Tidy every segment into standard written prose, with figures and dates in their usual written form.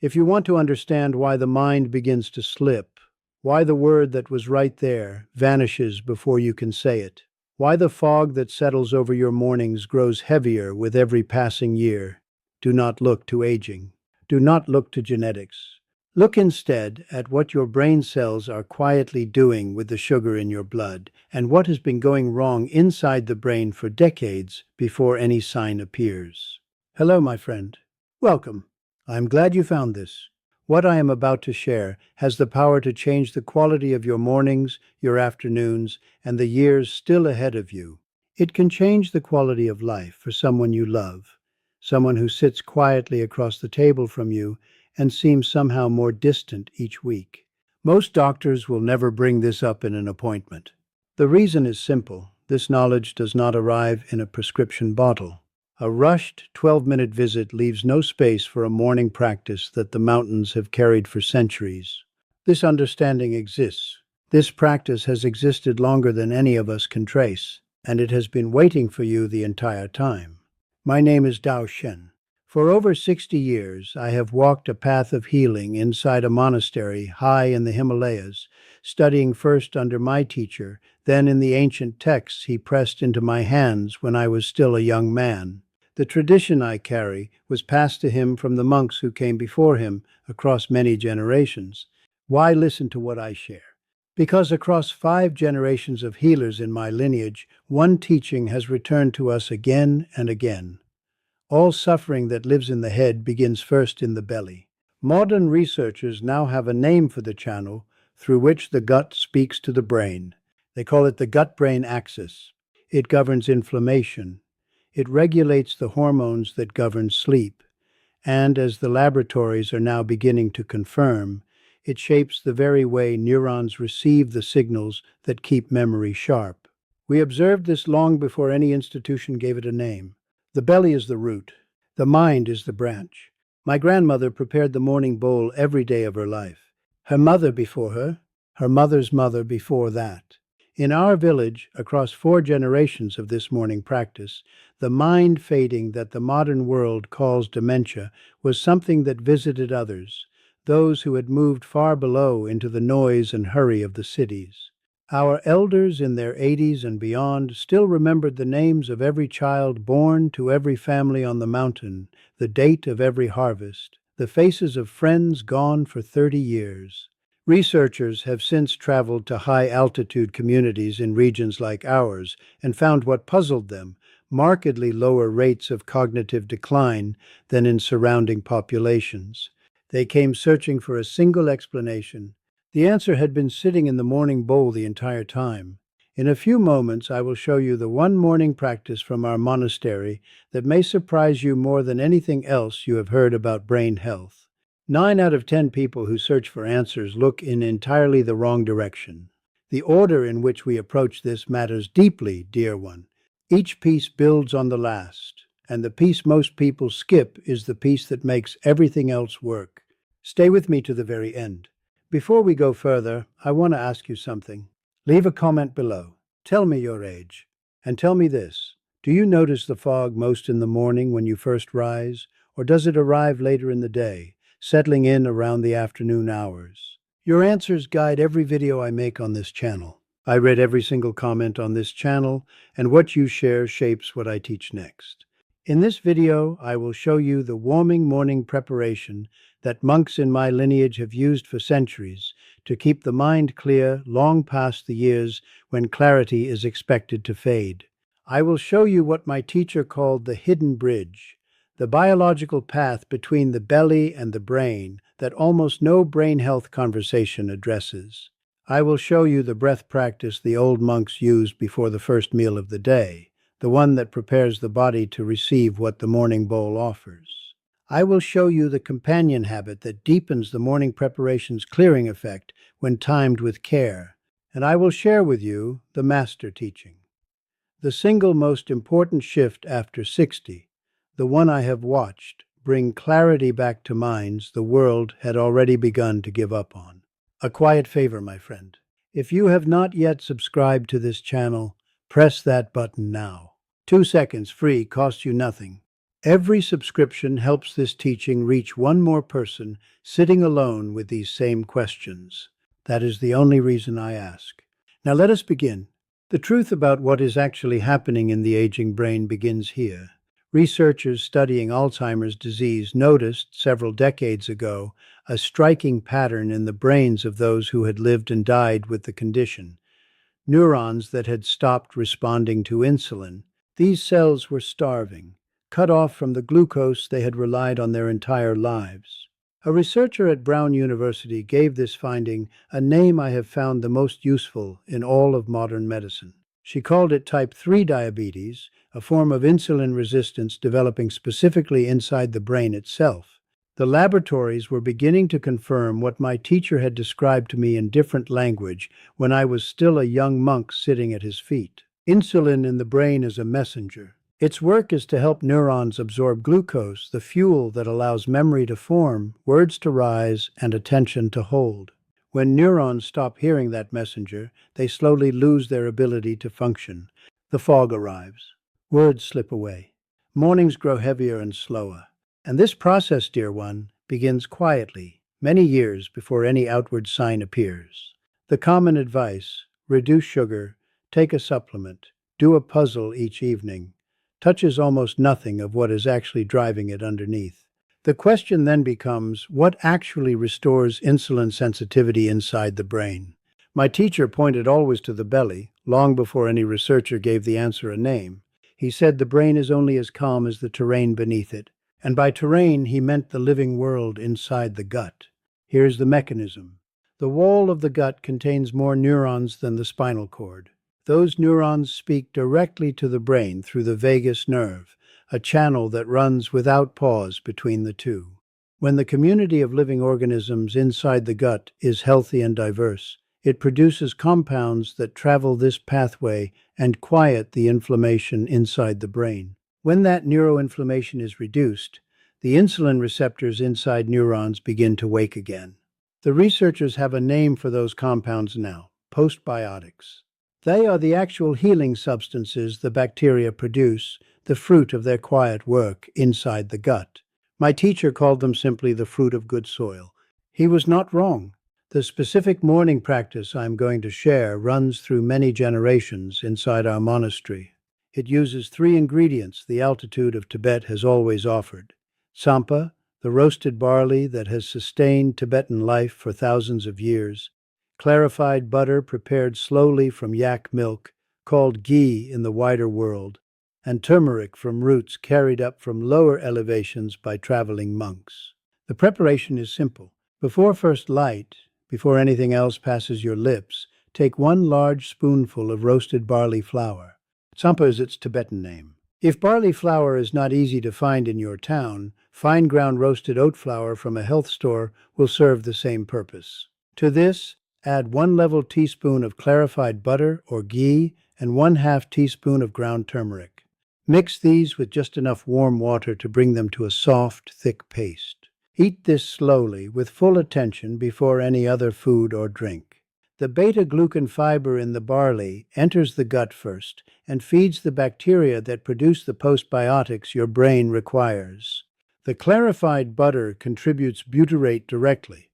If you want to understand why the mind begins to slip, why the word that was right there vanishes before you can say it, why the fog that settles over your mornings grows heavier with every passing year, do not look to aging. Do not look to genetics. Look instead at what your brain cells are quietly doing with the sugar in your blood and what has been going wrong inside the brain for decades before any sign appears. Hello, my friend. Welcome. I'm glad you found this. What I am about to share has the power to change the quality of your mornings, your afternoons, and the years still ahead of you. It can change the quality of life for someone you love, someone who sits quietly across the table from you and seems somehow more distant each week. Most doctors will never bring this up in an appointment. The reason is simple. This knowledge does not arrive in a prescription bottle. A rushed 12-minute visit leaves no space for a morning practice that the mountains have carried for centuries. This understanding exists. This practice has existed longer than any of us can trace, and it has been waiting for you the entire time. My name is Dao Shen. For over 60 years, I have walked a path of healing inside a monastery high in the Himalayas, studying first under my teacher, then in the ancient texts he pressed into my hands when I was still a young man. The tradition I carry was passed to him from the monks who came before him across many generations. Why listen to what I share? Because across 5 generations of healers in my lineage, one teaching has returned to us again and again. All suffering that lives in the head begins first in the belly. Modern researchers now have a name for the channel through which the gut speaks to the brain. They call it the gut-brain axis. It governs inflammation. It regulates the hormones that govern sleep. And as the laboratories are now beginning to confirm, it shapes the very way neurons receive the signals that keep memory sharp. We observed this long before any institution gave it a name. The belly is the root. The mind is the branch. My grandmother prepared the morning bowl every day of her life. Her mother before her mother's mother before that. In our village, across 4 generations of this morning practice, the mind fading that the modern world calls dementia was something that visited others, those who had moved far below into the noise and hurry of the cities. Our elders in their 80s and beyond still remembered the names of every child born to every family on the mountain, the date of every harvest, the faces of friends gone for 30 years. Researchers have since traveled to high-altitude communities in regions like ours and found what puzzled them: markedly lower rates of cognitive decline than in surrounding populations. They came searching for a single explanation. The answer had been sitting in the morning bowl the entire time. In a few moments, I will show you the one morning practice from our monastery that may surprise you more than anything else you have heard about brain health. 9 out of 10 people who search for answers look in entirely the wrong direction. The order in which we approach this matters deeply, dear one. Each piece builds on the last, and the piece most people skip is the piece that makes everything else work. Stay with me to the very end. Before we go further, I want to ask you something. Leave a comment below. Tell me your age. And tell me this: do you notice the fog most in the morning when you first rise, or does it arrive later in the day, settling in around the afternoon hours? Your answers guide every video I make on this channel. I read every single comment on this channel, and what you share shapes what I teach next. In this video, I will show you the warming morning preparation that monks in my lineage have used for centuries to keep the mind clear long past the years when clarity is expected to fade. I will show you what my teacher called the hidden bridge, the biological path between the belly and the brain that almost no brain health conversation addresses. I will show you the breath practice the old monks used before the first meal of the day, the one that prepares the body to receive what the morning bowl offers. I will show you the companion habit that deepens the morning preparation's clearing effect when timed with care, and I will share with you the master teaching, the single most important shift after 60, the one I have watched bring clarity back to minds the world had already begun to give up on. A quiet favor, my friend. If you have not yet subscribed to this channel, press that button now. 2 seconds free, costs you nothing. Every subscription helps this teaching reach one more person sitting alone with these same questions. That is the only reason I ask. Now let us begin. The truth about what is actually happening in the aging brain begins here. Researchers studying Alzheimer's disease noticed several decades ago a striking pattern in the brains of those who had lived and died with the condition. Neurons that had stopped responding to insulin. These cells were starving, cut off from the glucose they had relied on their entire lives. A researcher at Brown University gave this finding a name I have found the most useful in all of modern medicine. She called it type 3 diabetes, a form of insulin resistance developing specifically inside the brain itself. The laboratories were beginning to confirm what my teacher had described to me in different language when I was still a young monk sitting at his feet. Insulin in the brain is a messenger. Its work is to help neurons absorb glucose, the fuel that allows memory to form, words to rise, and attention to hold. When neurons stop hearing that messenger, they slowly lose their ability to function. The fog arrives. Words slip away. Mornings grow heavier and slower. And this process, dear one, begins quietly, many years before any outward sign appears. The common advice: reduce sugar, take a supplement, do a puzzle each evening, touches almost nothing of what is actually driving it underneath. The question then becomes, what actually restores insulin sensitivity inside the brain? My teacher pointed always to the belly, long before any researcher gave the answer a name. He said the brain is only as calm as the terrain beneath it. And by terrain, he meant the living world inside the gut. Here's the mechanism. The wall of the gut contains more neurons than the spinal cord. Those neurons speak directly to the brain through the vagus nerve, a channel that runs without pause between the two. When the community of living organisms inside the gut is healthy and diverse, it produces compounds that travel this pathway and quiet the inflammation inside the brain. When that neuroinflammation is reduced, the insulin receptors inside neurons begin to wake again. The researchers have a name for those compounds now: postbiotics. They are the actual healing substances the bacteria produce, the fruit of their quiet work inside the gut. My teacher called them simply the fruit of good soil. He was not wrong. The specific morning practice I am going to share runs through many generations inside our monastery. It uses 3 ingredients the altitude of Tibet has always offered: tsampa, the roasted barley that has sustained Tibetan life for thousands of years; clarified butter prepared slowly from yak milk, called ghee in the wider world; and turmeric from roots carried up from lower elevations by traveling monks. The preparation is simple. Before first light, before anything else passes your lips, take 1 large spoonful of roasted barley flour. Tsampa is its Tibetan name. If barley flour is not easy to find in your town, fine ground roasted oat flour from a health store will serve the same purpose. To this, add 1 level teaspoon of clarified butter or ghee and 1/2 teaspoon of ground turmeric. Mix these with just enough warm water to bring them to a soft, thick paste. Eat this slowly with full attention before any other food or drink. The beta-glucan fiber in the barley enters the gut first and feeds the bacteria that produce the postbiotics your brain requires. The clarified butter contributes butyrate directly,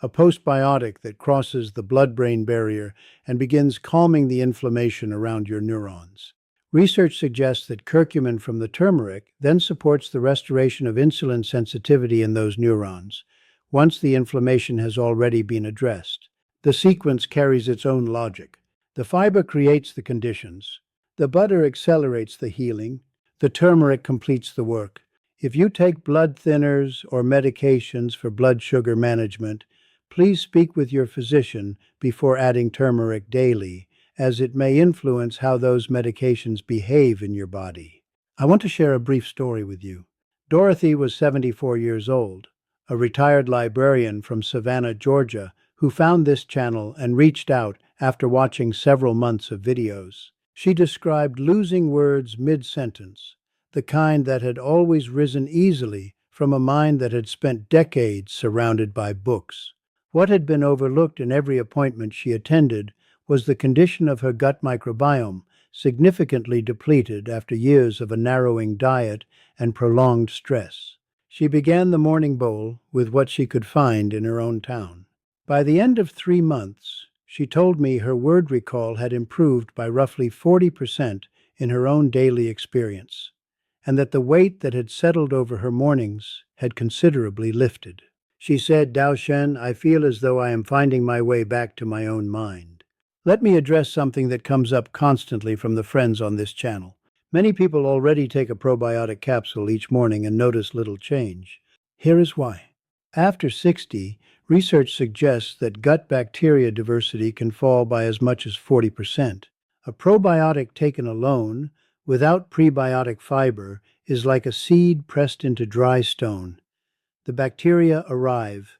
a postbiotic that crosses the blood-brain barrier and begins calming the inflammation around your neurons. Research suggests that curcumin from the turmeric then supports the restoration of insulin sensitivity in those neurons, once the inflammation has already been addressed. The sequence carries its own logic. The fiber creates the conditions. The butter accelerates the healing. The turmeric completes the work. If you take blood thinners or medications for blood sugar management, please speak with your physician before adding turmeric daily, as it may influence how those medications behave in your body. I want to share a brief story with you. Dorothy was 74 years old, a retired librarian from Savannah, Georgia, who found this channel and reached out after watching several months of videos. She described losing words mid-sentence, the kind that had always risen easily from a mind that had spent decades surrounded by books. What had been overlooked in every appointment she attended was the condition of her gut microbiome, significantly depleted after years of a narrowing diet and prolonged stress. She began the morning bowl with what she could find in her own town. By the end of 3 months, she told me her word recall had improved by roughly 40% in her own daily experience, and that the weight that had settled over her mornings had considerably lifted. She said, "Dao Shen, I feel as though I am finding my way back to my own mind." Let me address something that comes up constantly from the friends on this channel. Many people already take a probiotic capsule each morning and notice little change. Here is why. After 60, research suggests that gut bacteria diversity can fall by as much as 40%. A probiotic taken alone, without prebiotic fiber, is like a seed pressed into dry stone. The bacteria arrive,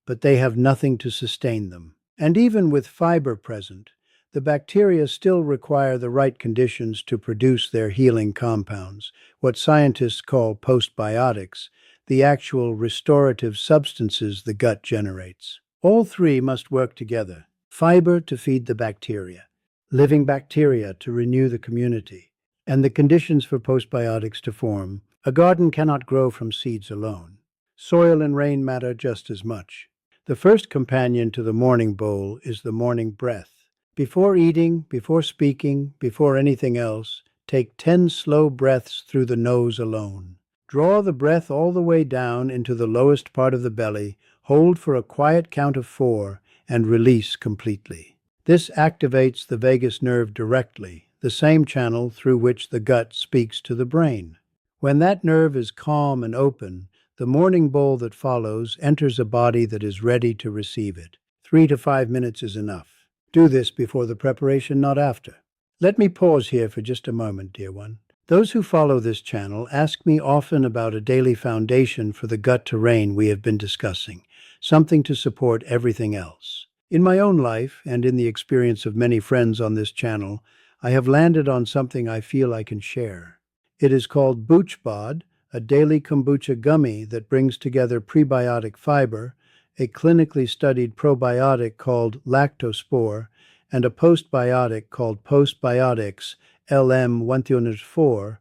but they have nothing to sustain them. And even with fiber present, the bacteria still require the right conditions to produce their healing compounds, what scientists call postbiotics, the actual restorative substances the gut generates. All three must work together: fiber to feed the bacteria, living bacteria to renew the community, and the conditions for postbiotics to form. A garden cannot grow from seeds alone. Soil and rain matter just as much. The first companion to the morning bowl is the morning breath. Before eating, before speaking, before anything else, take 10 slow breaths through the nose alone. Draw the breath all the way down into the lowest part of the belly, hold for a quiet count of 4, and release completely. This activates the vagus nerve directly, the same channel through which the gut speaks to the brain. When that nerve is calm and open, the morning bowl that follows enters a body that is ready to receive it. 3 to 5 minutes is enough. Do this before the preparation, not after. Let me pause here for just a moment, dear one. Those who follow this channel ask me often about a daily foundation for the gut terrain we have been discussing, something to support everything else. In my own life, and in the experience of many friends on this channel, I have landed on something I feel I can share. It is called BoochBod, a daily kombucha gummy that brings together prebiotic fiber, a clinically studied probiotic called lactospore, and a postbiotic called postbiotics LM104,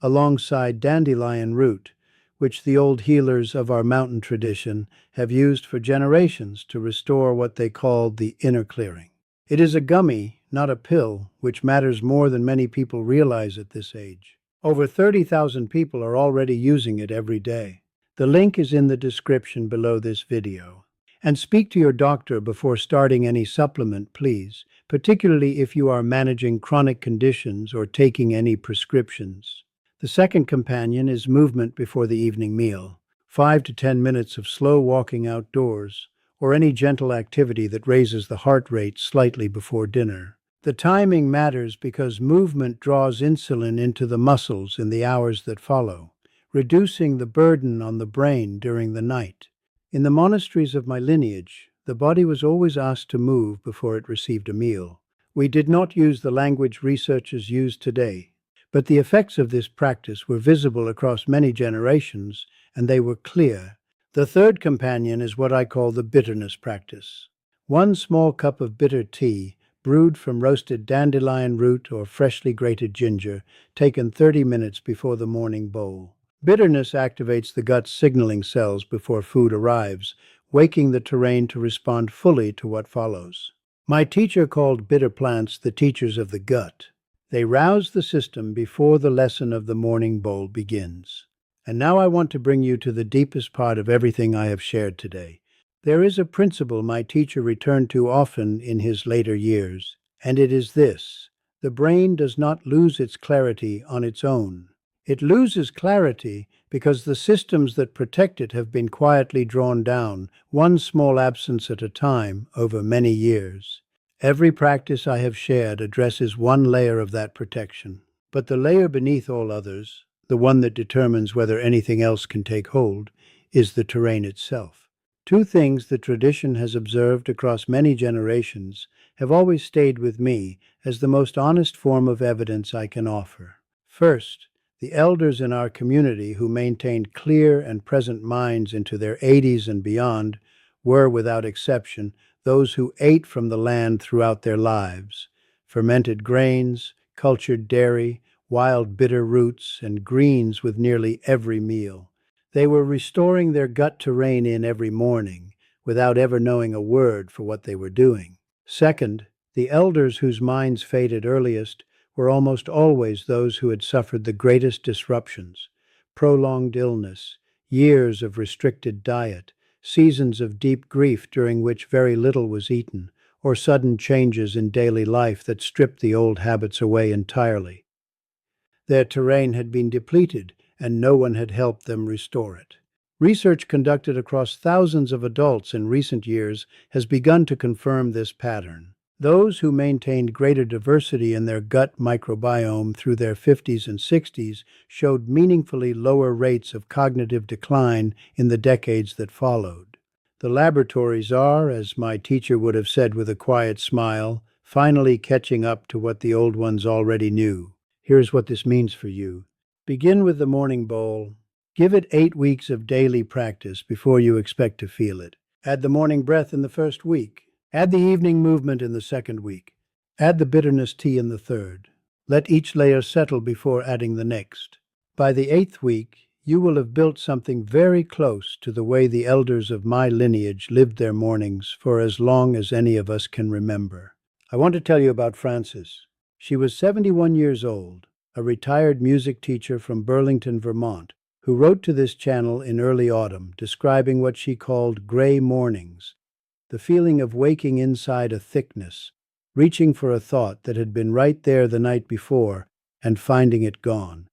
alongside dandelion root, which the old healers of our mountain tradition have used for generations to restore what they called the inner clearing. It is a gummy, not a pill, which matters more than many people realize at this age. Over 30,000 people are already using it every day. The link is in the description below this video. And speak to your doctor before starting any supplement, please, particularly if you are managing chronic conditions or taking any prescriptions. The second companion is movement before the evening meal. 5 to 10 minutes of slow walking outdoors, or any gentle activity that raises the heart rate slightly before dinner. The timing matters because movement draws insulin into the muscles in the hours that follow, reducing the burden on the brain during the night. In the monasteries of my lineage, the body was always asked to move before it received a meal. We did not use the language researchers use today, but the effects of this practice were visible across many generations, and they were clear. The third companion is what I call the bitterness practice. 1 small cup of bitter tea, brewed from roasted dandelion root or freshly grated ginger, taken 30 minutes before the morning bowl. Bitterness activates the gut's signaling cells before food arrives, waking the terrain to respond fully to what follows. My teacher called bitter plants the teachers of the gut. They rouse the system before the lesson of the morning bowl begins. And now I want to bring you to the deepest part of everything I have shared today. There is a principle my teacher returned to often in his later years, and it is this: the brain does not lose its clarity on its own. It loses clarity because the systems that protect it have been quietly drawn down, one small absence at a time, over many years. Every practice I have shared addresses one layer of that protection, but the layer beneath all others, the one that determines whether anything else can take hold, is the terrain itself. 2 things the tradition has observed across many generations have always stayed with me as the most honest form of evidence I can offer. First, the elders in our community who maintained clear and present minds into their 80s and beyond were, without exception, those who ate from the land throughout their lives. Fermented grains, cultured dairy, wild bitter roots, and greens with nearly every meal. They were restoring their gut terrain in every morning, without ever knowing a word for what they were doing. Second, the elders whose minds faded earliest were almost always those who had suffered the greatest disruptions: prolonged illness, years of restricted diet, seasons of deep grief during which very little was eaten, or sudden changes in daily life that stripped the old habits away entirely. Their terrain had been depleted, and no one had helped them restore it. Research conducted across thousands of adults in recent years has begun to confirm this pattern. Those who maintained greater diversity in their gut microbiome through their 50s and 60s showed meaningfully lower rates of cognitive decline in the decades that followed. The laboratories are, as my teacher would have said with a quiet smile, finally catching up to what the old ones already knew. Here's what this means for you. Begin with the morning bowl. Give it 8 weeks of daily practice before you expect to feel it. Add the morning breath in the first week. Add the evening movement in the second week. Add the bitterness tea in the third. Let each layer settle before adding the next. By the 8th week, you will have built something very close to the way the elders of my lineage lived their mornings for as long as any of us can remember. I want to tell you about Frances. She was 71 years old, a retired music teacher from Burlington, Vermont, who wrote to this channel in early autumn describing what she called gray mornings, the feeling of waking inside a thickness, reaching for a thought that had been right there the night before and finding it gone.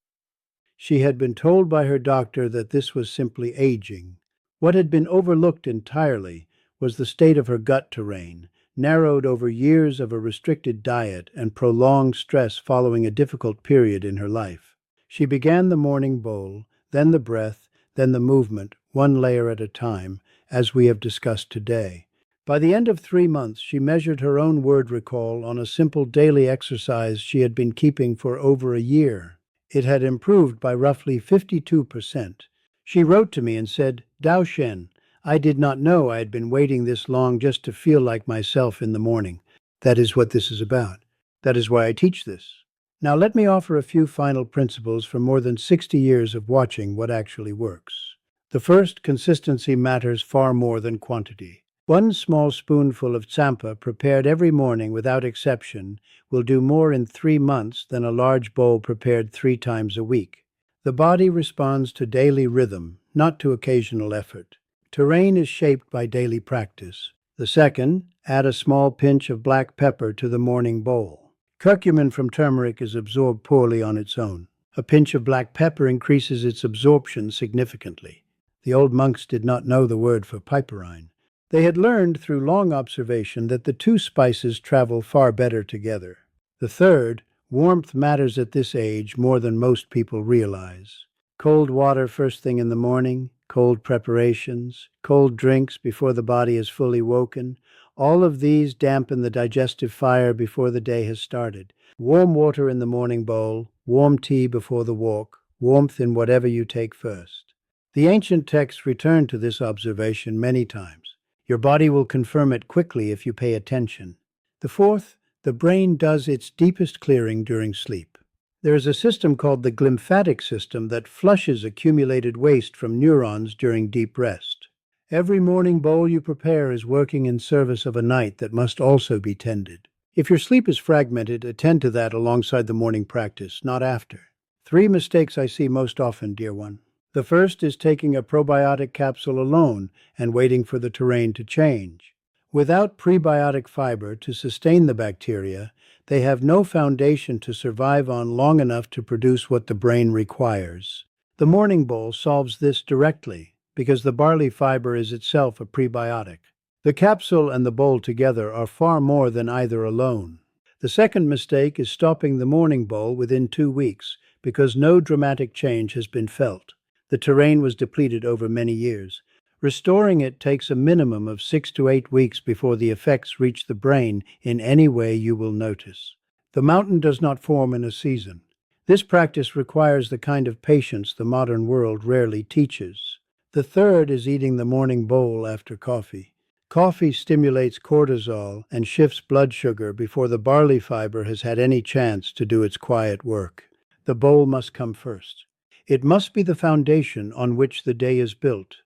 She had been told by her doctor that this was simply aging. What had been overlooked entirely was the state of her gut terrain, narrowed over years of a restricted diet and prolonged stress following a difficult period in her life. She began the morning bowl, then the breath, then the movement, one layer at a time, as we have discussed today. By the end of 3 months, she measured her own word recall on a simple daily exercise she had been keeping for over a year. It had improved by roughly 52%. She wrote to me and said, "Dao Shen, I did not know I had been waiting this long just to feel like myself in the morning. That is what this is about. That is why I teach this." Now let me offer a few final principles from more than 60 years of watching what actually works. The first, consistency matters far more than quantity. 1 small spoonful of tsampa prepared every morning without exception will do more in 3 months than a large bowl prepared 3 times a week. The body responds to daily rhythm, not to occasional effort. Terrain is shaped by daily practice. The second, add a small pinch of black pepper to the morning bowl. Curcumin from turmeric is absorbed poorly on its own. A pinch of black pepper increases its absorption significantly. The old monks did not know the word for piperine. They had learned through long observation that the 2 spices travel far better together. The third, warmth matters at this age more than most people realize. Cold water first thing in the morning, cold preparations, cold drinks before the body is fully woken, all of these dampen the digestive fire before the day has started. Warm water in the morning bowl, warm tea before the walk, warmth in whatever you take first. The ancient texts return to this observation many times. Your body will confirm it quickly if you pay attention. The fourth, the brain does its deepest clearing during sleep. There is a system called the glymphatic system that flushes accumulated waste from neurons during deep rest. Every morning bowl you prepare is working in service of a night that must also be tended. If your sleep is fragmented, attend to that alongside the morning practice, not after. 3 mistakes I see most often, dear one. The first is taking a probiotic capsule alone and waiting for the terrain to change. Without prebiotic fiber to sustain the bacteria, they have no foundation to survive on long enough to produce what the brain requires. The morning bowl solves this directly because the barley fiber is itself a prebiotic. The capsule and the bowl together are far more than either alone. The second mistake is stopping the morning bowl within 2 weeks because no dramatic change has been felt. The terrain was depleted over many years. Restoring it takes a minimum of 6 to 8 weeks before the effects reach the brain in any way you will notice. The mountain does not form in a season. This practice requires the kind of patience the modern world rarely teaches. The third is eating the morning bowl after coffee. Coffee stimulates cortisol and shifts blood sugar before the barley fiber has had any chance to do its quiet work. The bowl must come first. It must be the foundation on which the day is built,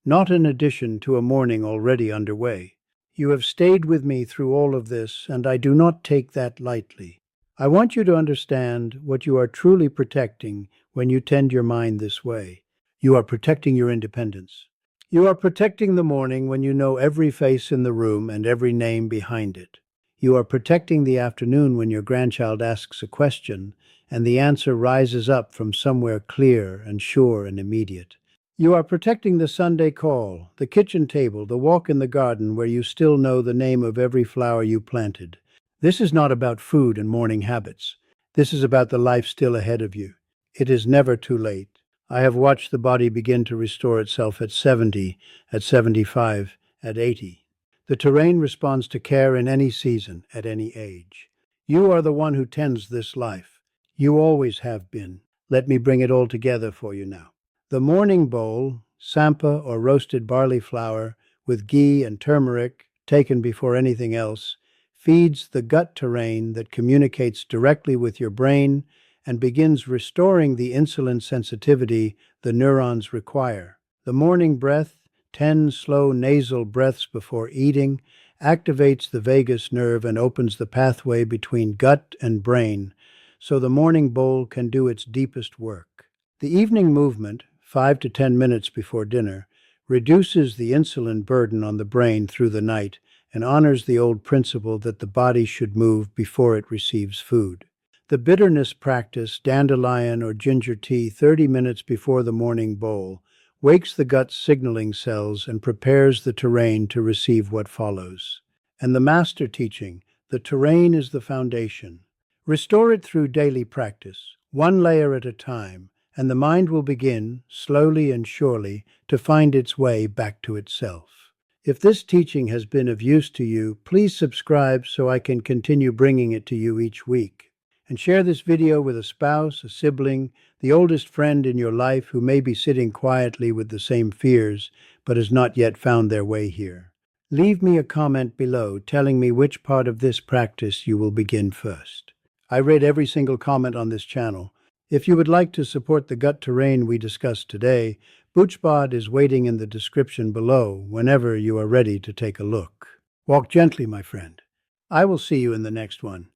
not an addition to a morning already underway. You have stayed with me through all of this, and I do not take that lightly. I want you to understand what you are truly protecting when you tend your mind this way. You are protecting your independence. You are protecting the morning when you know every face in the room and every name behind it. You are protecting the afternoon when your grandchild asks a question and the answer rises up from somewhere clear and sure and immediate. You are protecting the Sunday call, the kitchen table, the walk in the garden where you still know the name of every flower you planted. This is not about food and morning habits. This is about the life still ahead of you. It is never too late. I have watched the body begin to restore itself at 70, at 75, at 80. The terrain responds to care in any season, at any age. You are the one who tends this life. You always have been. Let me bring it all together for you now. The morning bowl, sampa or roasted barley flour, with ghee and turmeric, taken before anything else, feeds the gut terrain that communicates directly with your brain and begins restoring the insulin sensitivity the neurons require. The morning breath, 10 slow nasal breaths before eating, activates the vagus nerve and opens the pathway between gut and brain, so the morning bowl can do its deepest work. The evening movement, 5 to 10 minutes before dinner, reduces the insulin burden on the brain through the night and honors the old principle that the body should move before it receives food. The bitterness practice, dandelion or ginger tea 30 minutes before the morning bowl, wakes the gut signaling cells and prepares the terrain to receive what follows. And the master teaching, the terrain is the foundation. Restore it through daily practice, one layer at a time, and the mind will begin, slowly and surely, to find its way back to itself. If this teaching has been of use to you, please subscribe so I can continue bringing it to you each week. And share this video with a spouse, a sibling, the oldest friend in your life who may be sitting quietly with the same fears but has not yet found their way here. Leave me a comment below telling me which part of this practice you will begin first. I read every single comment on this channel. If you would like to support the gut terrain we discussed today, BoochBod is waiting in the description below whenever you are ready to take a look. Walk gently, my friend. I will see you in the next one.